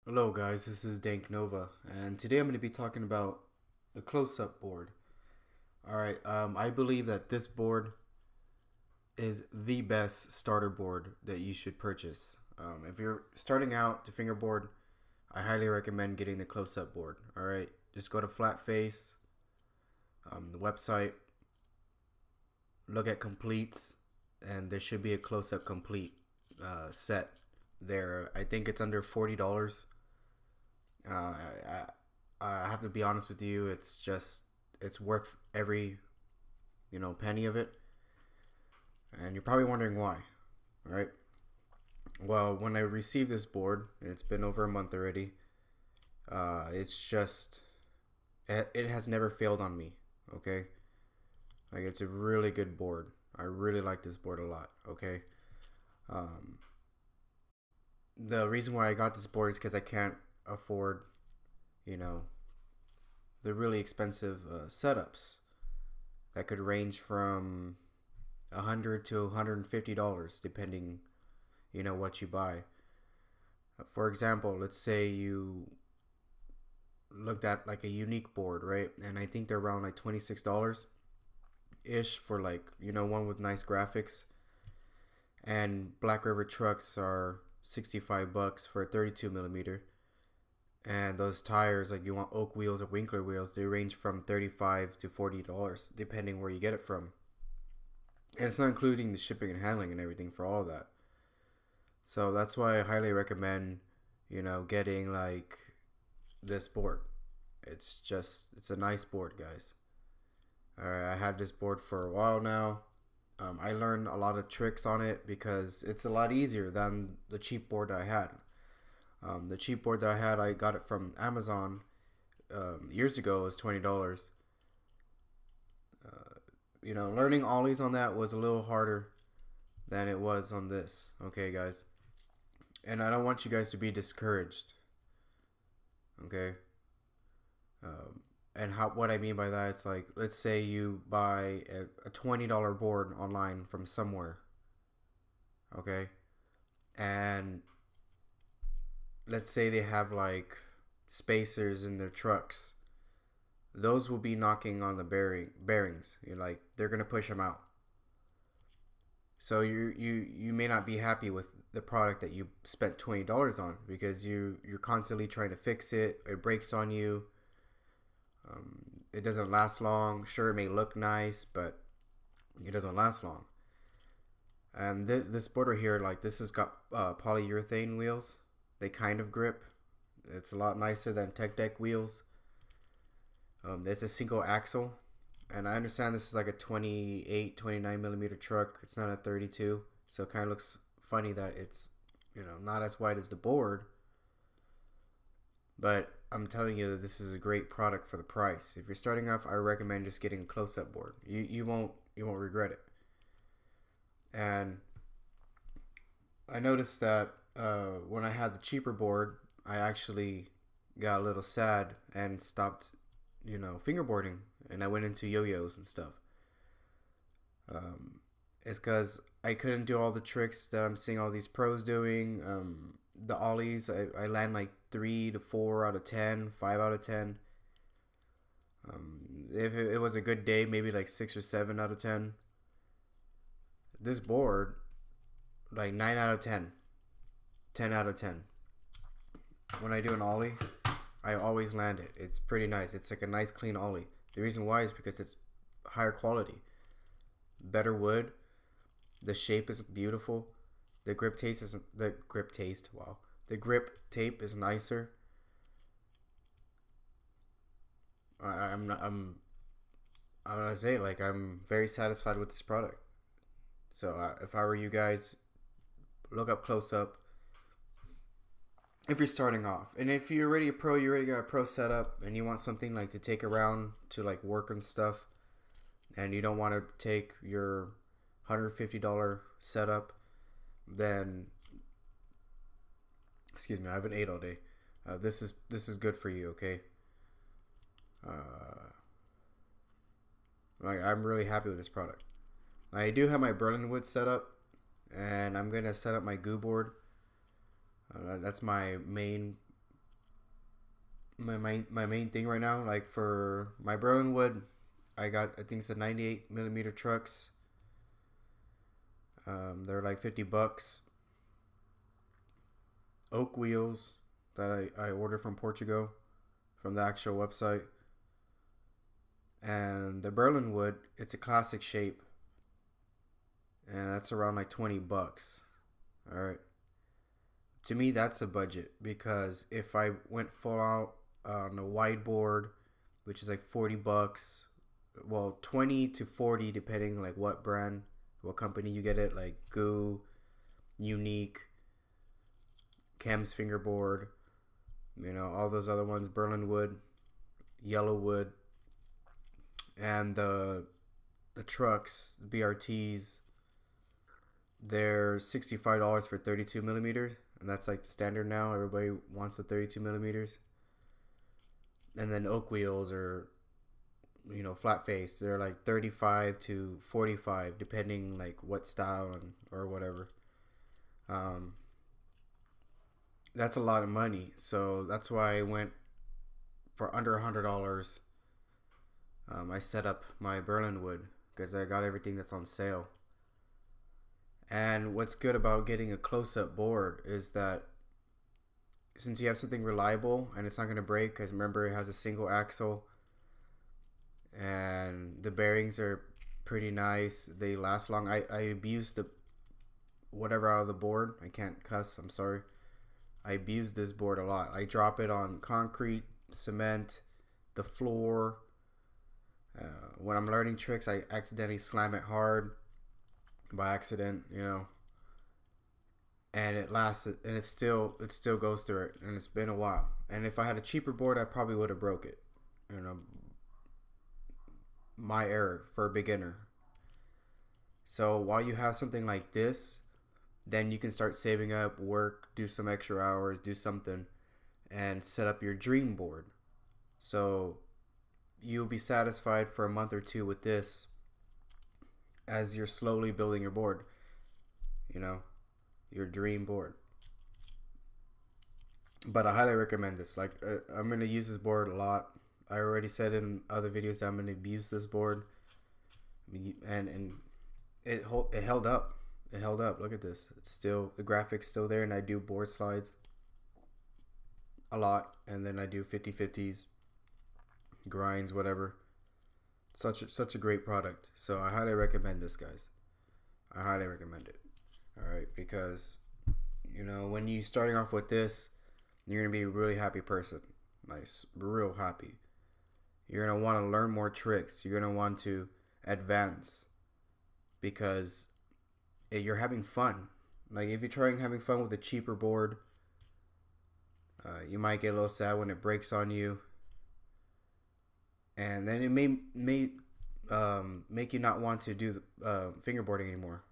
Hello guys, this is Dank Nova, and today I'm going to be talking about the close-up board. Alright, I believe that this board is the best starter board that you should purchase. If you're starting out to fingerboard, I highly recommend getting the close-up board. Alright, just go to Flat Face, the website, look at completes, and there should be a close-up complete set there. I think it's under $40. I have to be honest with you. It's worth every penny of it, and you're probably wondering why. All right. Well, when I received this board, it's been over a month already. It has never failed on me. Okay, like it's a really good board. I really like this board a lot. Okay. Um, the reason why I got this board is because I can't afford, you know, the really expensive setups that could range from $100 to $150 depending, what you buy. For example, let's say you looked at like a unique board, right? And I think they're around like $26 ish for like one with nice graphics. And Black River trucks are $65 for a 32 millimeter. And those tires, like you want oak wheels or Winkler wheels, they range from $35 to $40 depending where you get it from. And it's not including the shipping and handling and everything for all of that. So that's why I highly recommend, getting like this board. It's a nice board, guys. Alright, I had this board for a while now. I learned a lot of tricks on it because it's a lot easier than the cheap board I had. The cheap board that I had, I got it from Amazon years ago. It was $20. Learning ollies on that was a little harder than it was on this. Okay, guys, and I don't want you guys to be discouraged. Okay, and what I mean by that, it's like let's say you buy a $20 board online from somewhere. Okay, and let's say they have like spacers in their trucks. Those will be knocking on the bearings. They're gonna push them out. So you may not be happy with the product that you spent $20 on because you're constantly trying to fix it. It breaks on you. It doesn't last long. Sure, it may look nice, but it doesn't last long. And this board right here, like this has got polyurethane wheels. They kind of grip. It's a lot nicer than Tech Deck wheels. There's a single axle, and I understand this is like a 28, 29 millimeter truck. It's not a 32, so it kind of looks funny that it's not as wide as the board. But I'm telling you that this is a great product for the price. If you're starting off, I recommend just getting a close-up board. You won't regret it. And I noticed that when I had the cheaper board, I actually got a little sad and stopped, fingerboarding, and I went into yo-yos and stuff. It's because I couldn't do all the tricks that I'm seeing all these pros doing. The ollies, I land like 3 to 4 out of 10, 5 out of 10. If it was a good day, maybe like 6 or 7 out of 10. This board, like 9 out of 10. 10 out of 10. When I do an ollie, I always land it. It's pretty nice. It's like a nice clean ollie. The reason why is because it's higher quality. Better wood. The shape is beautiful. The grip tape is nicer. I'm gonna say, like, I'm very satisfied with this product. So if I were you guys, look up close up if you're starting off. And if you're already a pro, you already got a pro setup, and you want something like to take around to like work and stuff, and you don't want to take your $150 setup, then excuse me, I haven't ate all day. This is good for you. Okay. I'm really happy with this product. I do have my Berlin wood set up, and I'm gonna set up my goo board. That's my main my main thing right now. Like for my Berlin wood, I think it's a 98 millimeter trucks. They're like $50. Oak wheels that I ordered from Portugal, from the actual website. And the Berlin wood, it's a classic shape, and that's around like $20. All right. To me, that's a budget, because if I went full out on a wide board, which is like $40, well, 20 to 40 depending like what brand, what company you get it, like Goo, Unique, Chem's Fingerboard, all those other ones, Berlin wood, yellow wood, and the trucks, BRTs, they're $65 for 32 millimeters, and that's like the standard now. Everybody wants the 32 millimeters. And then oak wheels are, flat face. They're like 35 to 45, depending like what style or whatever. That's a lot of money, so that's why I went for under $100. I set up my Berlin wood because I got everything that's on sale. And what's good about getting a close-up board is that since you have something reliable and it's not going to break, because remember it has a single axle and the bearings are pretty nice, they last long. I abused the whatever out of the board. I can't cuss, I'm sorry. I abused this board a lot. I drop it on concrete, cement, the floor. When I'm learning tricks, I accidentally slam it hard by accident, and it lasts, and it still goes through it, and it's been a while. And if I had a cheaper board, I probably would have broke it. My error for a beginner. So while you have something like this, then you can start saving up, work, do some extra hours, do something, and set up your dream board. So you'll be satisfied for a month or two with this as you're slowly building your board, your dream board. But I highly recommend this. Like, I'm going to use this board a lot. I already said in other videos that I'm going to abuse this board, and it held up. It held up. Look at this. It's still, the graphics still there, and I do board slides a lot, and then I do 50/50s, grinds, whatever. Such a great product. So I highly recommend this, guys. I highly recommend it. All right, because when you starting off with this, you're gonna be a really happy person. Nice, real happy. You're gonna want to learn more tricks. You're gonna want to advance because you're having fun. Like if you're trying having fun with a cheaper board, you might get a little sad when it breaks on you, and then it may make you not want to do fingerboarding anymore.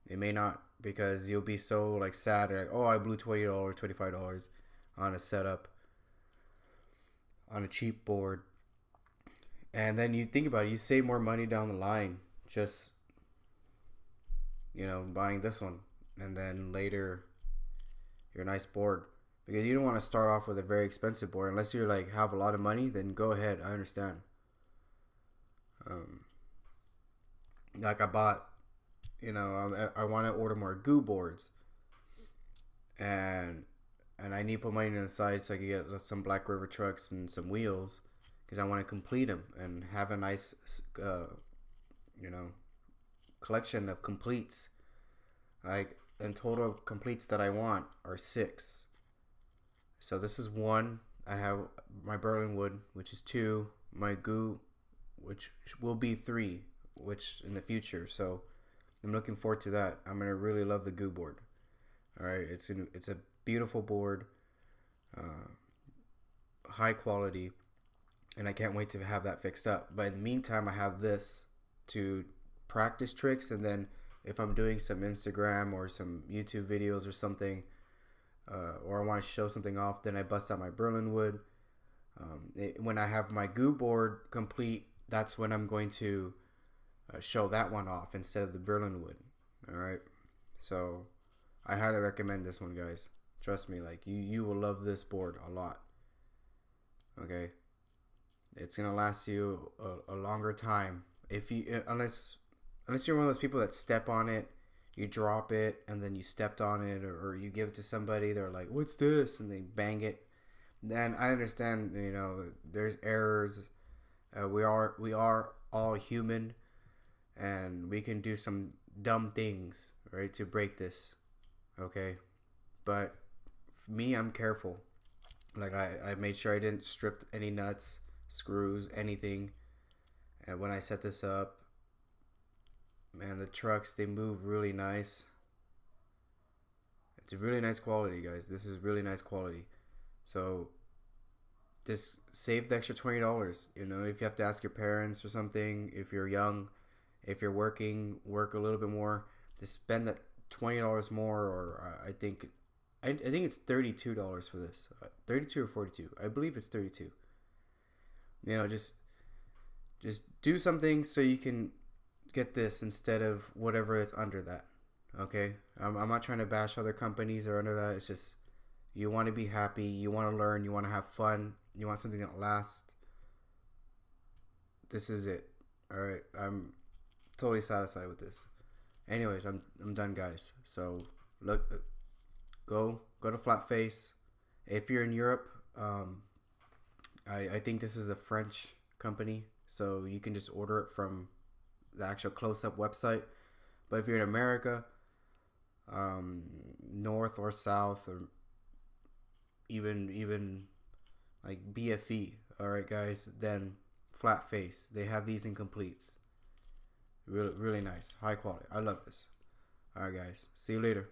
It may not, because you'll be so like sad, like, oh, I blew $20, $25 on a setup on a cheap board, and then you think about it, you save more money down the line just buying this one, and then later your nice board, because you don't want to start off with a very expensive board unless you're like have a lot of money. Then go ahead, I understand. Like I bought, I want to order more Goo boards, and I need to put money on the side so I can get some Black River trucks and some wheels, because I want to complete them and have a nice collection of completes. Like, in total completes that I want are 6. So this is 1. I have my Berlin wood, which is 2. My Goo, which will be 3, which in the future. So I'm looking forward to that. I'm gonna really love the Goo board. All right, it's a beautiful board, high quality, and I can't wait to have that fixed up. But in the meantime, I have this to practice tricks, and then if I'm doing some Instagram or some YouTube videos or something, or I want to show something off, then I bust out my Berlin wood. When I have my Goo board complete, that's when I'm going to show that one off instead of the Berlin wood. All right, so I highly recommend this one, guys. Trust me, like you will love this board a lot. Okay, it's gonna last you a longer time if you unless you're one of those people that step on it, you drop it, and then you stepped on it, or you give it to somebody. They're like, "What's this?" and they bang it. Then I understand. There's errors. We are all human, and we can do some dumb things, right, to break this. Okay, but for me, I'm careful. Like I made sure I didn't strip any nuts, screws, anything. And when I set this up, man, the trucks, they move really nice. It's a really nice quality, guys. This is really nice quality. So just save the extra $20. If you have to ask your parents or something, if you're young, if you're working, work a little bit more. Just spend that $20 more, or I think it's $32 for this. 32 or 42. I believe it's 32. Just do something so you can get this instead of whatever is under that. Okay, I'm not trying to bash other companies or under that. It's just you want to be happy, you want to learn, you want to have fun, you want something that lasts. This is it. All right, I'm totally satisfied with this. Anyways, I'm done, guys. So look, go to Flatface. If you're in Europe, I think this is a French company, so you can just order it from the actual close-up website. But if you're in America, north or south, or even like BFE, all right, guys, then Flatface, they have these in completes. Really, really nice, high quality. I love this. All right, guys, see you later.